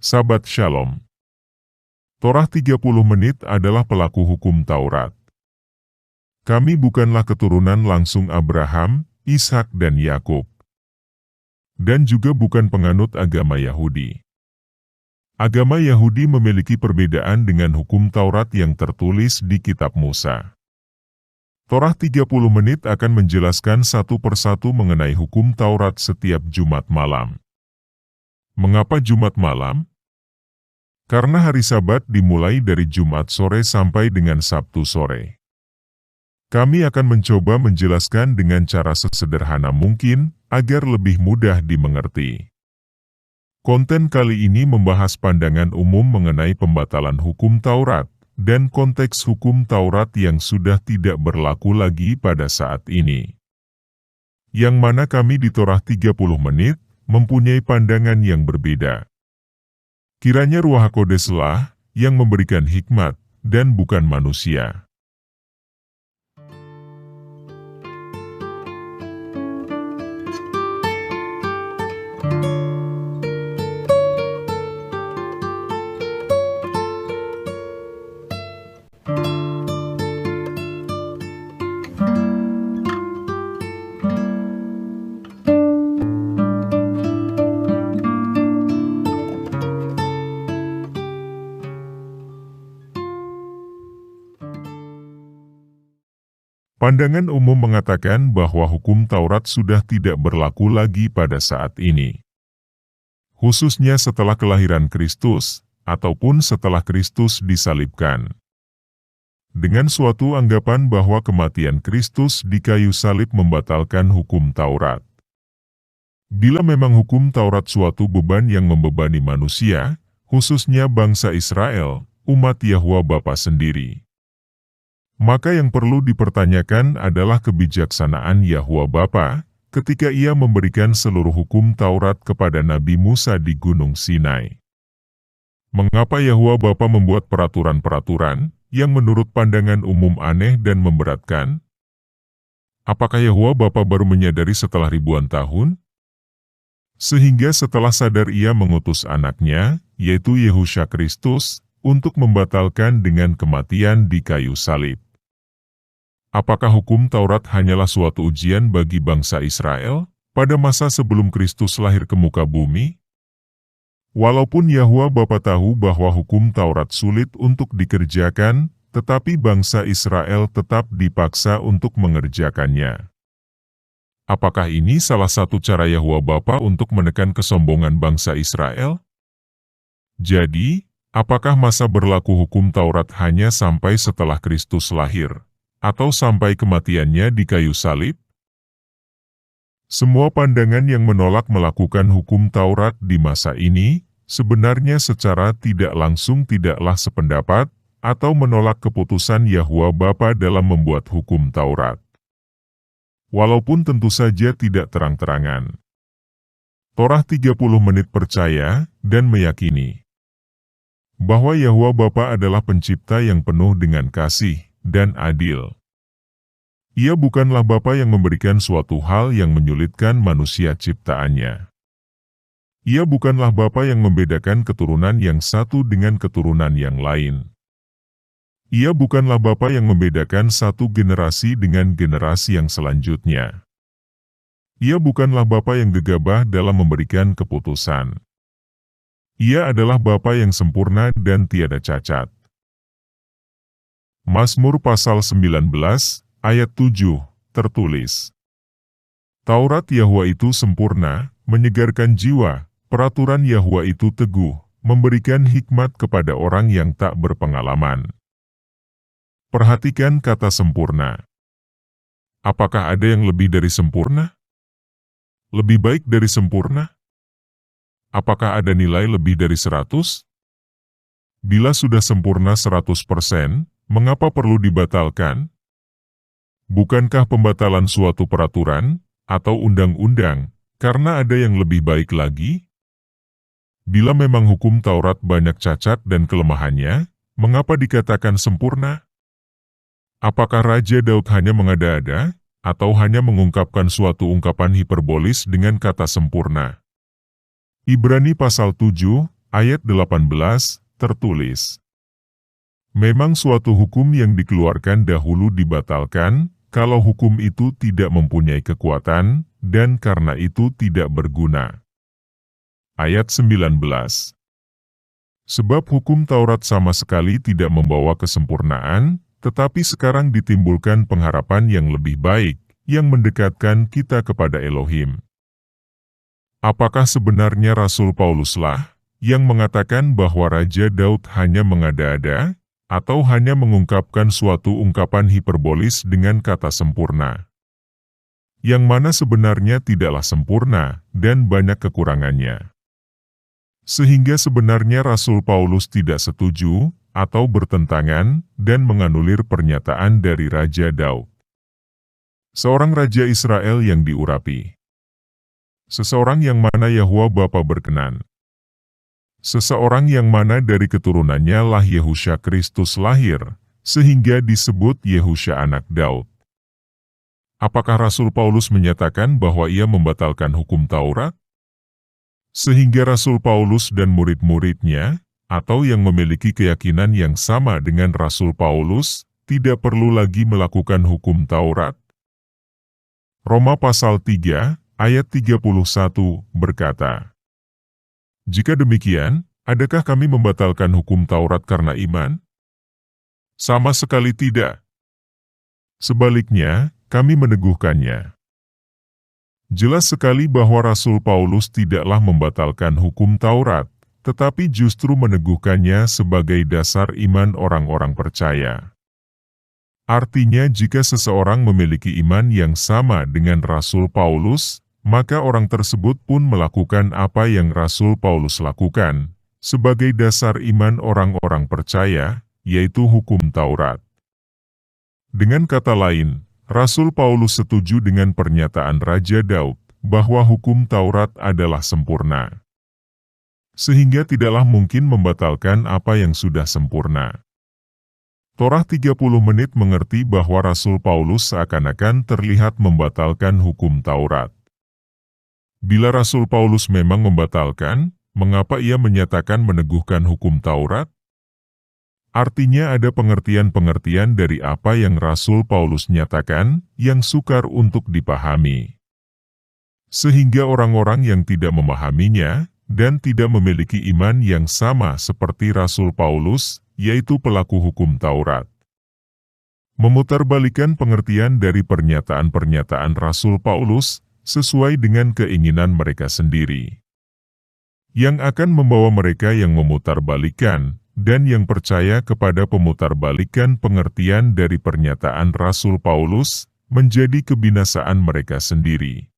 Sahabat Shalom. Torah 30 menit adalah pelaku hukum Taurat. Kami bukanlah keturunan langsung Abraham, Ishak dan Yakub. Dan juga bukan penganut agama Yahudi. Agama Yahudi memiliki perbedaan dengan hukum Taurat yang tertulis di kitab Musa. Torah 30 menit akan menjelaskan satu persatu mengenai hukum Taurat setiap Jumat malam. Mengapa Jumat malam? Karena hari Sabat dimulai dari Jumat sore sampai dengan Sabtu sore. Kami akan mencoba menjelaskan dengan cara sesederhana mungkin, agar lebih mudah dimengerti. Konten kali ini membahas pandangan umum mengenai pembatalan hukum Taurat, dan konteks hukum Taurat yang sudah tidak berlaku lagi pada saat ini. Yang mana kami di Torah 30 menit, mempunyai pandangan yang berbeda. Kiranya Ruach HaKodes lah yang memberikan hikmat, dan bukan manusia. Pandangan umum mengatakan bahwa hukum Taurat sudah tidak berlaku lagi pada saat ini. Khususnya setelah kelahiran Kristus, ataupun setelah Kristus disalibkan. Dengan suatu anggapan bahwa kematian Kristus di kayu salib membatalkan hukum Taurat. Bila memang hukum Taurat suatu beban yang membebani manusia, khususnya bangsa Israel, umat Yahwa Bapa sendiri. Maka yang perlu dipertanyakan adalah kebijaksanaan Yahwa Bapa ketika ia memberikan seluruh hukum Taurat kepada Nabi Musa di Gunung Sinai. Mengapa Yahwa Bapa membuat peraturan-peraturan yang menurut pandangan umum aneh dan memberatkan? Apakah Yahwa Bapa baru menyadari setelah ribuan tahun? Sehingga setelah sadar ia mengutus anaknya, yaitu Yehusha Kristus, untuk membatalkan dengan kematian di kayu salib. Apakah hukum Taurat hanyalah suatu ujian bagi bangsa Israel pada masa sebelum Kristus lahir ke muka bumi? Walaupun Yahwa Bapa tahu bahwa hukum Taurat sulit untuk dikerjakan, tetapi bangsa Israel tetap dipaksa untuk mengerjakannya. Apakah ini salah satu cara Yahwa Bapa untuk menekan kesombongan bangsa Israel? Jadi, apakah masa berlaku hukum Taurat hanya sampai setelah Kristus lahir, atau sampai kematiannya di kayu salib? Semua pandangan yang menolak melakukan hukum Taurat di masa ini, sebenarnya secara tidak langsung tidaklah sependapat, atau menolak keputusan Yahwa Bapa dalam membuat hukum Taurat. Walaupun tentu saja tidak terang-terangan. Torah 30 menit percaya, dan meyakini bahwa Yahwa Bapa adalah pencipta yang penuh dengan kasih dan adil. Ia bukanlah Bapa yang memberikan suatu hal yang menyulitkan manusia ciptaannya. Ia bukanlah Bapa yang membedakan keturunan yang satu dengan keturunan yang lain. Ia bukanlah Bapa yang membedakan satu generasi dengan generasi yang selanjutnya. Ia bukanlah Bapa yang gegabah dalam memberikan keputusan. Ia adalah Bapa yang sempurna dan tiada cacat. Mazmur pasal 19, ayat 7, tertulis. Taurat Yahwa itu sempurna, menyegarkan jiwa, peraturan Yahwa itu teguh, memberikan hikmat kepada orang yang tak berpengalaman. Perhatikan kata sempurna. Apakah ada yang lebih dari sempurna? Lebih baik dari sempurna? Apakah ada nilai lebih dari 100? Bila sudah sempurna 100%, mengapa perlu dibatalkan? Bukankah pembatalan suatu peraturan, atau undang-undang, karena ada yang lebih baik lagi? Bila memang hukum Taurat banyak cacat dan kelemahannya, mengapa dikatakan sempurna? Apakah Raja Daud hanya mengada-ada, atau hanya mengungkapkan suatu ungkapan hiperbolis dengan kata sempurna? Ibrani pasal 7, ayat 18, tertulis, "Memang suatu hukum yang dikeluarkan dahulu dibatalkan, kalau hukum itu tidak mempunyai kekuatan, dan karena itu tidak berguna." Ayat 19. Sebab hukum Taurat sama sekali tidak membawa kesempurnaan, tetapi sekarang ditimbulkan pengharapan yang lebih baik, yang mendekatkan kita kepada Elohim. Apakah sebenarnya Rasul Pauluslah yang mengatakan bahwa Raja Daud hanya mengada-ada, atau hanya mengungkapkan suatu ungkapan hiperbolis dengan kata sempurna? Yang mana sebenarnya tidaklah sempurna, dan banyak kekurangannya. Sehingga sebenarnya Rasul Paulus tidak setuju, atau bertentangan, dan menganulir pernyataan dari Raja Daud. Seorang Raja Israel yang diurapi. Seseorang yang mana Yahwa Bapa berkenan. Seseorang yang mana dari keturunannya lah Yehusha Kristus lahir, sehingga disebut Yehusha anak Daud. Apakah Rasul Paulus menyatakan bahwa ia membatalkan hukum Taurat? Sehingga Rasul Paulus dan murid-muridnya, atau yang memiliki keyakinan yang sama dengan Rasul Paulus, tidak perlu lagi melakukan hukum Taurat? Roma pasal 3, ayat 31, berkata, "Jika demikian, adakah kami membatalkan hukum Taurat karena iman? Sama sekali tidak. Sebaliknya, kami meneguhkannya." Jelas sekali bahwa Rasul Paulus tidaklah membatalkan hukum Taurat, tetapi justru meneguhkannya sebagai dasar iman orang-orang percaya. Artinya jika seseorang memiliki iman yang sama dengan Rasul Paulus, maka orang tersebut pun melakukan apa yang Rasul Paulus lakukan, sebagai dasar iman orang-orang percaya, yaitu hukum Taurat. Dengan kata lain, Rasul Paulus setuju dengan pernyataan Raja Daud, bahwa hukum Taurat adalah sempurna. Sehingga tidaklah mungkin membatalkan apa yang sudah sempurna. Torah 30 menit mengerti bahwa Rasul Paulus seakan-akan terlihat membatalkan hukum Taurat. Bila Rasul Paulus memang membatalkan, mengapa ia menyatakan meneguhkan hukum Taurat? Artinya ada pengertian-pengertian dari apa yang Rasul Paulus nyatakan, yang sukar untuk dipahami. Sehingga orang-orang yang tidak memahaminya, dan tidak memiliki iman yang sama seperti Rasul Paulus, yaitu pelaku hukum Taurat, memutarbalikan pengertian dari pernyataan-pernyataan Rasul Paulus, sesuai dengan keinginan mereka sendiri. Yang akan membawa mereka yang memutarbalikan, dan yang percaya kepada pemutarbalikan pengertian dari pernyataan Rasul Paulus, menjadi kebinasaan mereka sendiri.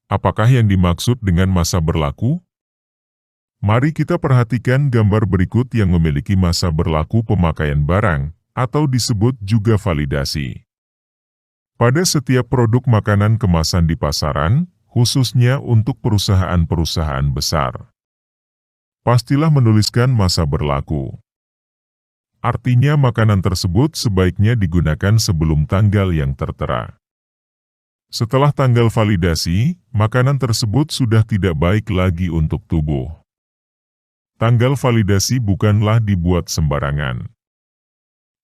Apakah yang dimaksud dengan masa berlaku? Mari kita perhatikan gambar berikut yang memiliki masa berlaku pemakaian barang, atau disebut juga validasi. Pada setiap produk makanan kemasan di pasaran, khususnya untuk perusahaan-perusahaan besar, pastilah menuliskan masa berlaku. Artinya makanan tersebut sebaiknya digunakan sebelum tanggal yang tertera. Setelah tanggal validasi, makanan tersebut sudah tidak baik lagi untuk tubuh. Tanggal validasi bukanlah dibuat sembarangan,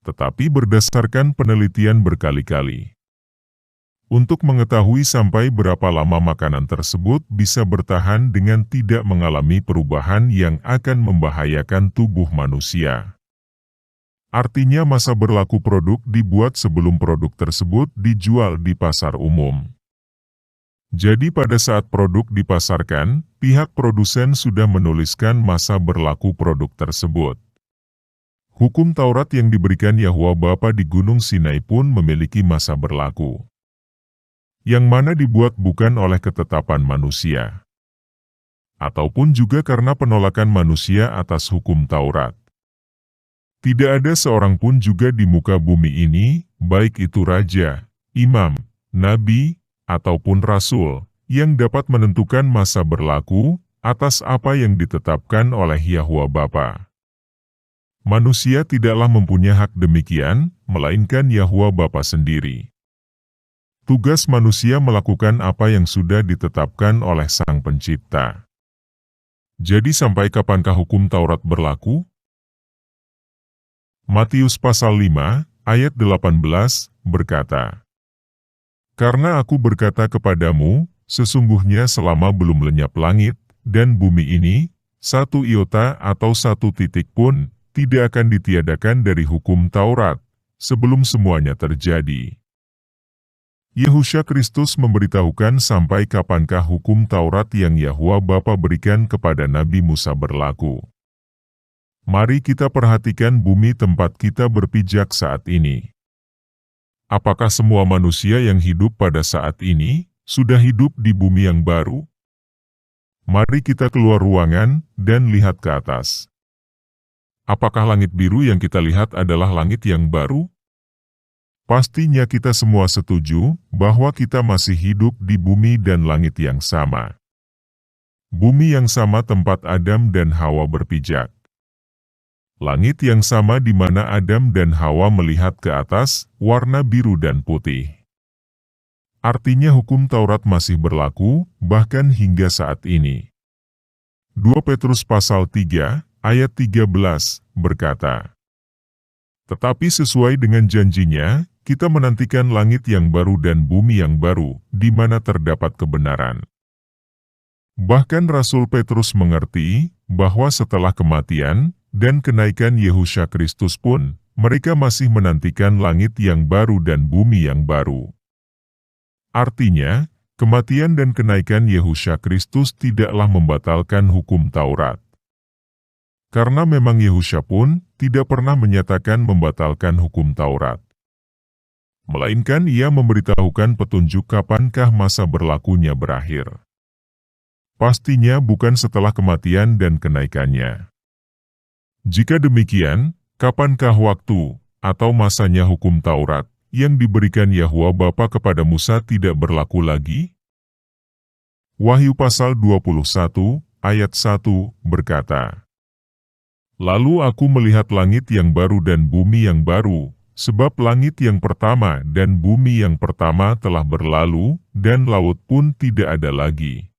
tetapi berdasarkan penelitian berkali-kali. Untuk mengetahui sampai berapa lama makanan tersebut bisa bertahan dengan tidak mengalami perubahan yang akan membahayakan tubuh manusia. Artinya masa berlaku produk dibuat sebelum produk tersebut dijual di pasar umum. Jadi pada saat produk dipasarkan, pihak produsen sudah menuliskan masa berlaku produk tersebut. Hukum Taurat yang diberikan Yahwa Bapa di Gunung Sinai pun memiliki masa berlaku, yang mana dibuat bukan oleh ketetapan manusia, ataupun juga karena penolakan manusia atas hukum Taurat. Tidak ada seorang pun juga di muka bumi ini, baik itu raja, imam, nabi, ataupun rasul, yang dapat menentukan masa berlaku atas apa yang ditetapkan oleh Yahwa Bapa. Manusia tidaklah mempunyai hak demikian, melainkan Yahwa Bapa sendiri. Tugas manusia melakukan apa yang sudah ditetapkan oleh Sang Pencipta. Jadi sampai kapankah hukum Taurat berlaku? Matius pasal 5, ayat 18, berkata, "Karena aku berkata kepadamu, sesungguhnya selama belum lenyap langit dan bumi ini, satu iota atau satu titik pun tidak akan ditiadakan dari hukum Taurat, sebelum semuanya terjadi." Yehusha Kristus memberitahukan sampai kapankah hukum Taurat yang Yahwa Bapa berikan kepada Nabi Musa berlaku. Mari kita perhatikan bumi tempat kita berpijak saat ini. Apakah semua manusia yang hidup pada saat ini sudah hidup di bumi yang baru? Mari kita keluar ruangan dan lihat ke atas. Apakah langit biru yang kita lihat adalah langit yang baru? Pastinya kita semua setuju bahwa kita masih hidup di bumi dan langit yang sama. Bumi yang sama tempat Adam dan Hawa berpijak. Langit yang sama di mana Adam dan Hawa melihat ke atas, warna biru dan putih. Artinya hukum Taurat masih berlaku, bahkan hingga saat ini. 2 Petrus pasal 3, ayat 13, berkata, "Tetapi sesuai dengan janjinya, kita menantikan langit yang baru dan bumi yang baru, di mana terdapat kebenaran." Bahkan Rasul Petrus mengerti bahwa setelah kematian dan kenaikan Yehusha Kristus pun, mereka masih menantikan langit yang baru dan bumi yang baru. Artinya, kematian dan kenaikan Yehusha Kristus tidaklah membatalkan hukum Taurat. Karena memang Yehusha pun tidak pernah menyatakan membatalkan hukum Taurat. Melainkan ia memberitahukan petunjuk kapankah masa berlakunya berakhir. Pastinya bukan setelah kematian dan kenaikannya. Jika demikian, kapankah waktu atau masanya hukum Taurat yang diberikan Yahwa Bapa kepada Musa tidak berlaku lagi? Wahyu pasal 21, ayat 1, berkata, "Lalu aku melihat langit yang baru dan bumi yang baru, sebab langit yang pertama dan bumi yang pertama telah berlalu, dan laut pun tidak ada lagi."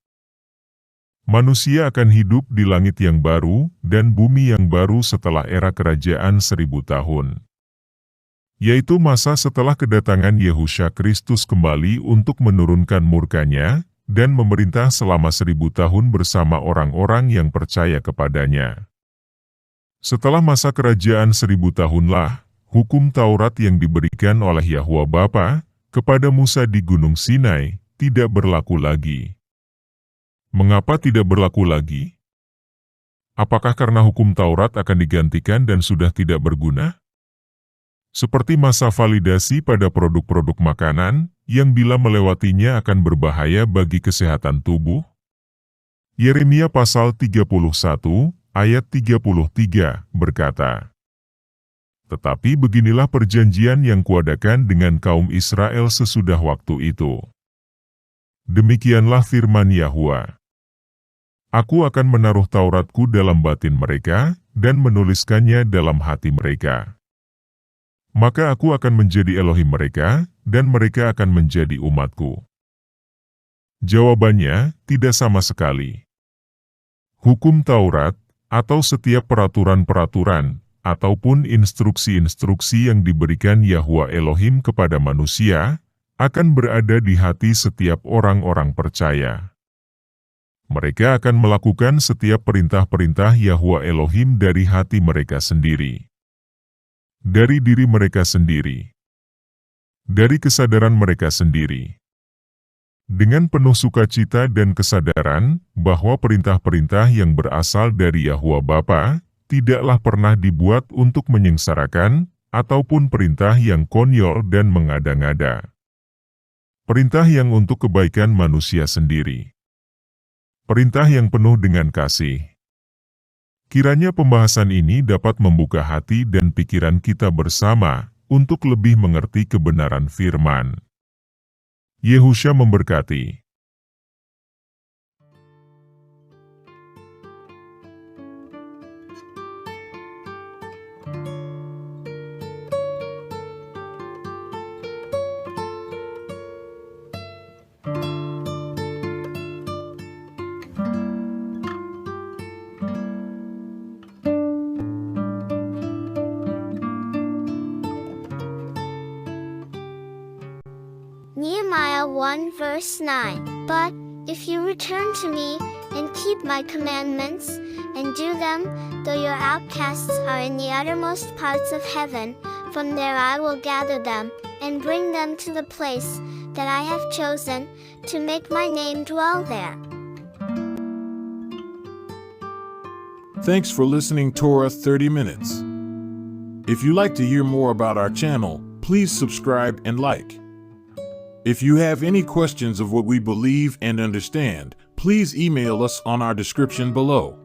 Manusia akan hidup di langit yang baru dan bumi yang baru setelah era kerajaan 1000 tahun. Yaitu masa setelah kedatangan Yehusha Kristus kembali untuk menurunkan murkanya dan memerintah selama 1000 tahun bersama orang-orang yang percaya kepadanya. Setelah masa kerajaan 1000 tahunlah, hukum Taurat yang diberikan oleh Yahwa Bapa kepada Musa di Gunung Sinai tidak berlaku lagi. Mengapa tidak berlaku lagi? Apakah karena hukum Taurat akan digantikan dan sudah tidak berguna? Seperti masa validasi pada produk-produk makanan, yang bila melewatinya akan berbahaya bagi kesehatan tubuh? Yeremia pasal 31, ayat 33, berkata, "Tetapi beginilah perjanjian yang kuadakan dengan kaum Israel sesudah waktu itu. Demikianlah firman Yahwa. Aku akan menaruh Tauratku dalam batin mereka, dan menuliskannya dalam hati mereka. Maka aku akan menjadi Elohim mereka, dan mereka akan menjadi umatku." Jawabannya, tidak sama sekali. Hukum Taurat, atau setiap peraturan-peraturan, ataupun instruksi-instruksi yang diberikan Yahwa Elohim kepada manusia, akan berada di hati setiap orang-orang percaya. Mereka akan melakukan setiap perintah-perintah Yahwa Elohim dari hati mereka sendiri. Dari diri mereka sendiri. Dari kesadaran mereka sendiri. Dengan penuh sukacita dan kesadaran bahwa perintah-perintah yang berasal dari Yahwa Bapa tidaklah pernah dibuat untuk menyengsarakan, ataupun perintah yang konyol dan mengada-ngada. Perintah yang untuk kebaikan manusia sendiri. Perintah yang penuh dengan kasih. Kiranya pembahasan ini dapat membuka hati dan pikiran kita bersama untuk lebih mengerti kebenaran firman. Yehusha memberkati. 1 verse 9. But if you return to me, and keep my commandments, and do them, though your outcasts are in the uttermost parts of heaven, from there I will gather them, and bring them to the place that I have chosen, to make my name dwell there. Thanks for listening Torah 30 Minutes. If you'd like to hear more about our channel, please subscribe and like. If you have any questions of what we believe and understand, please email us on our description below.